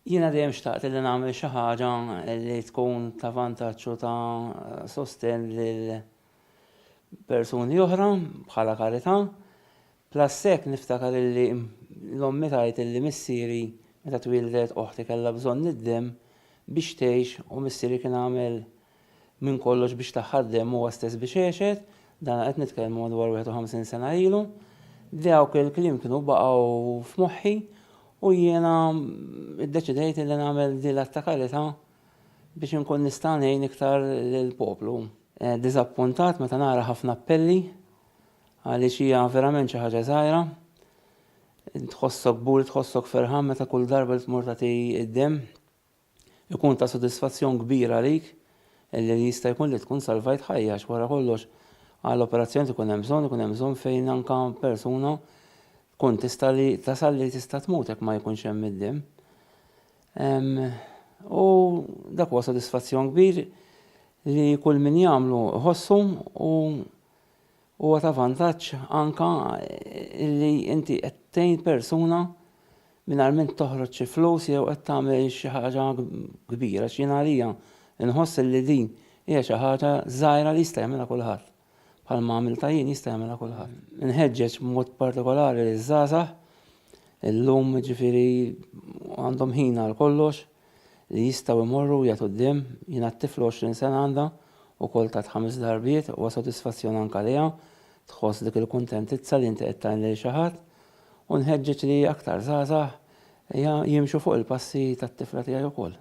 Jiena dejjem xtaqt li nagħmel xi ħaġa li tkun ta' vantaġġ u ta' sosten lil persuni oħra bħala karità, plus hekk niftakar li l-ommi tgħid li missieri meta twildet oħti kellha bżonn id-demm biex tgħix u missieri kien għamel minn kollox biex taħħaddem huwa stess biex għexet, dan qed nitkellmu dwar 51 sena ilu, dawk il-kliem kienu baqgħu f'moħħi u jiena iddeċidejt li nagħmel din l-att ta' karità biex inkun nista' ngħin iktar lill-poplu. Diżappuntat meta nara ħafna appelli għaliex hija verament xi ħaġa żgħira. Tħossok bur, tħossok ferħan meta kull darba li tmur tagħti id-demm ikun ta' sodisfazzjon kbira għalik illi jista' jkun li tkun salvajt ħajja wara kollox għall-operazzjoni ikun hemm bżonn fejn anke persuna tkun tista' li tasal li tista' tmut hekk ma jkunx hemm id-demm. U dak huwa sodisfazzjon kbir li kull min jagħmlu ħossu u huwa ta' vantaġġ anke li inti qed tgħin persuna mingħajr min toħroġ xi flus jew qed tagħmel xi ħaġa kbira x'jiena għalija inħoss li din hija xi ħaġa żgħira li jista' jagħmilha kulħadd. Bħalma għamilta jien jista' jagħmilha kulħadd. Inħeġġeġ b'mod partikolari liż-żgħażagħ illum ġifieri għandhom ħin għal kollox li jistgħu jmorru jagħtu d-demm, jiena t-tifel 20 sena għandha wkoll tat 5 darbiet huwa sodisfazzjon anke għaliha, tħoss dik il-kuntentizza li inti qed tgħin lil xi ħadd u nħeġġeġ li aktar żgħażagħ jimxu fuq il-passi tat-tifla tiegħi wkoll.